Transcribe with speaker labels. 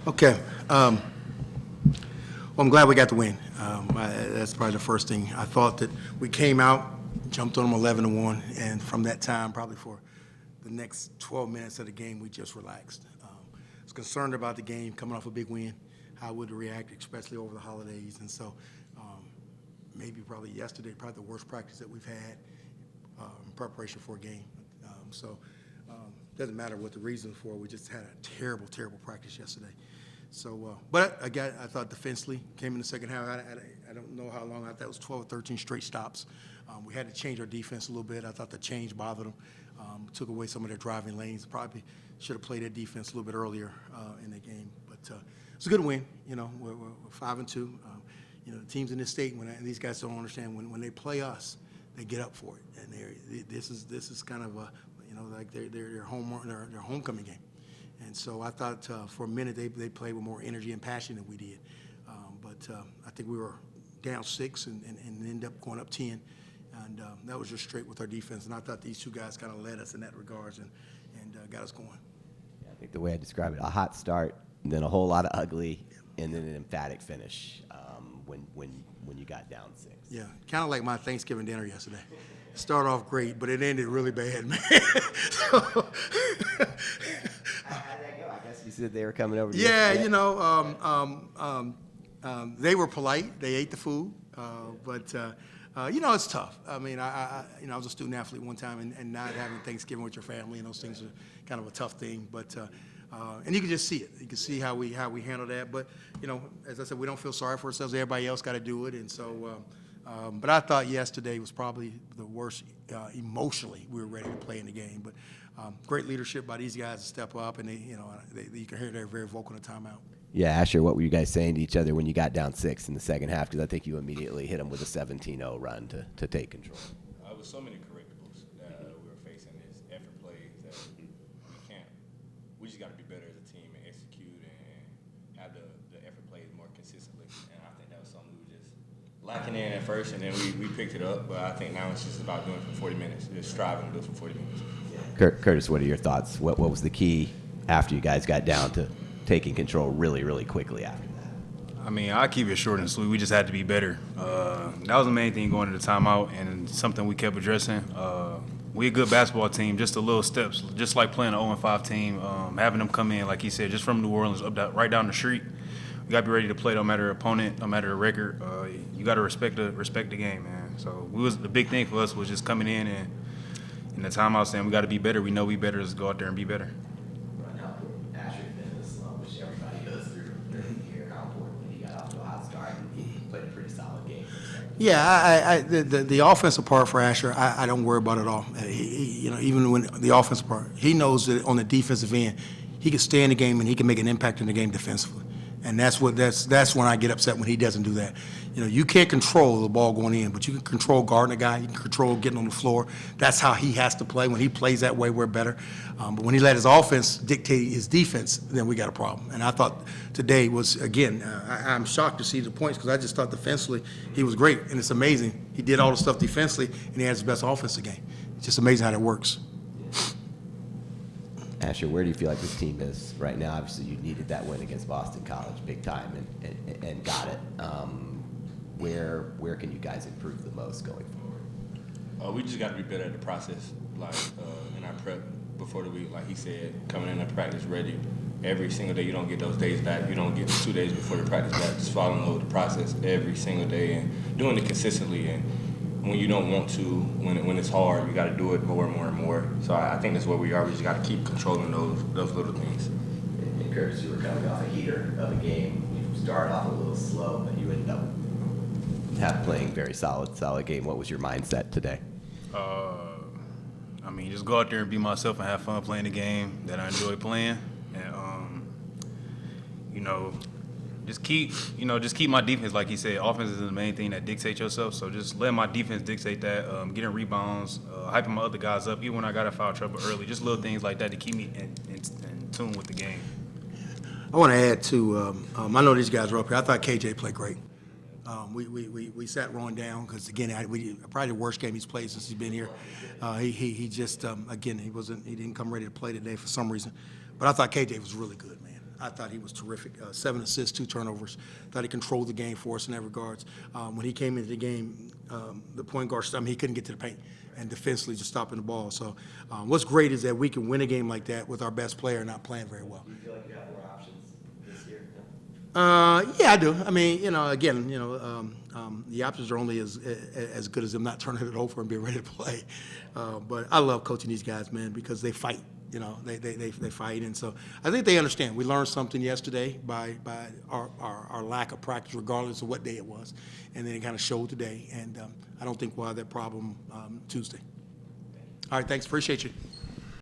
Speaker 1: Okay. Well, I'm glad we got the win. That's probably the first thing. I thought that we came out, jumped on them 11-1, and from that time, probably for the next 12 minutes of the game, we just relaxed. I was concerned about the game coming off a big win, how would it react, especially over the holidays. And so maybe probably yesterday, probably the worst practice that we've had in preparation for a game. Doesn't matter what the reason for. We just had a terrible, terrible practice yesterday. So, but I thought defensively came in the second half. I don't know how long. I thought it was 12 or 13 straight stops. We had to change our defense a little bit. I thought the change bothered them. Took away some of their driving lanes. Probably should have played their defense a little bit earlier in the game. But it's a good win. You know, we're 5-2. You know, the teams in this state, these guys don't understand when they play us, they get up for it. And this is kind of a, you know, like their homecoming game. And so I thought for a minute they played with more energy and passion than we did. But I think we were down 6 and ended up going up 10. And that was just straight with our defense. And I thought these two guys kind of led us in that regards and got us going.
Speaker 2: Yeah, I think the way I describe it, a hot start, and then a whole lot of ugly, and then an emphatic finish when you got down 6.
Speaker 1: Yeah, kind of like my Thanksgiving dinner yesterday. It started off great, but it ended really bad, man. So,
Speaker 2: How did that go? I guess you said they were coming over to
Speaker 1: yeah,
Speaker 2: you.
Speaker 1: you know, they were polite. They ate the food, but you know, it's tough. I mean, I was a student athlete one time, and not having Thanksgiving with your family and those things are kind of a tough thing. But and you can just see it. You can see how we handle that. But you know, as I said, we don't feel sorry for ourselves. Everybody else got to do it, and so. But I thought yesterday was probably the worst emotionally. We were ready to play in the game, but great leadership by these guys to step up, and you can hear they're very vocal in the timeout.
Speaker 2: Yeah, Asher, what were you guys saying to each other when you got down 6 in the second half? Because I think you immediately hit them with a 17-0 run to take control.
Speaker 3: With so many correctables that we were facing, is effort plays that we just got to be better as a team and execute and have the effort plays more consistently. And I think that was something we were just lacking in at first, and then we picked it up. But I think now it's just about doing it for 40 minutes, just striving to do it for 40 minutes.
Speaker 2: Curtis, what are your thoughts? What was the key after you guys got down to taking control really, really quickly after that?
Speaker 4: I mean, I keep it short and sweet. We just had to be better. That was the main thing going into the timeout, and something we kept addressing. We a good basketball team, just the little steps, just like playing an 0-5 team, having them come in, like he said, just from New Orleans right down the street. We got to be ready to play no matter the opponent, no matter the record. You got to respect the game, man. So the big thing for us was just coming in and in the timeout saying we got to be better. We know we better. Let's go out there and be better.
Speaker 2: Asher been this slump, which everybody goes through during the year. How important he got off to a hot start and he played a pretty solid game.
Speaker 1: Yeah, the offensive part for Asher, I don't worry about it at all. You know, even when the offensive part, he knows that on the defensive end, he can stay in the game and he can make an impact in the game defensively. And that's when I get upset when he doesn't do that. You know, you can't control the ball going in, but you can control guarding a guy. You can control getting on the floor. That's how he has to play. When he plays that way, we're better. But when he let his offense dictate his defense, then we got a problem. And I thought today was, again, I'm shocked to see the points because I just thought defensively he was great. And it's amazing. He did all the stuff defensively, and he has his best offensive game. It's just amazing how that works.
Speaker 2: Asher, where do you feel like this team is right now? Obviously, you needed that win against Boston College big time and got it. Where can you guys improve the most going forward?
Speaker 3: We just got to be better at the process, like in our prep before the week. Like he said, coming in and practice ready every single day. You don't get those days back. You don't get 2 days before the practice back. Just following the process every single day and doing it consistently. And when you don't want to, when it's hard, you got to do it more and more and more. So I think that's where we are. We just got to keep controlling those little things.
Speaker 2: And Curtis, you were coming off a heater of a game. You started off a little slow, but you ended up playing very solid game. What was your mindset today?
Speaker 4: I mean, just go out there and be myself and have fun playing the game that I enjoy playing, and just keep my defense, like he said. Offense is the main thing that dictates yourself. So just let my defense dictate that. Getting rebounds, hyping my other guys up, even when I got in foul trouble early. Just little things like that to keep me in tune with the game.
Speaker 1: I want to add to. I know these guys are up here. I thought KJ played great. We sat Ron down because again, probably the worst game he's played since he's been here. He just again he didn't come ready to play today for some reason, but I thought KJ was really good, man. I thought he was terrific. 7 assists, 2 turnovers. Thought he controlled the game for us in that regards. When he came into the game, the point guard, he couldn't get to the paint, and defensively just stopping the ball. So what's great is that we can win a game like that with our best player not playing very well.
Speaker 2: Do you feel like you have more options this year?
Speaker 1: Yeah, I do. I mean, again, the options are only as good as them not turning it over and being ready to play. But I love coaching these guys, man, because they fight. They fight, and so I think they understand. We learned something yesterday by our lack of practice, regardless of what day it was, and then it kind of showed today. And I don't think we'll have that problem Tuesday. All right, thanks. Appreciate you.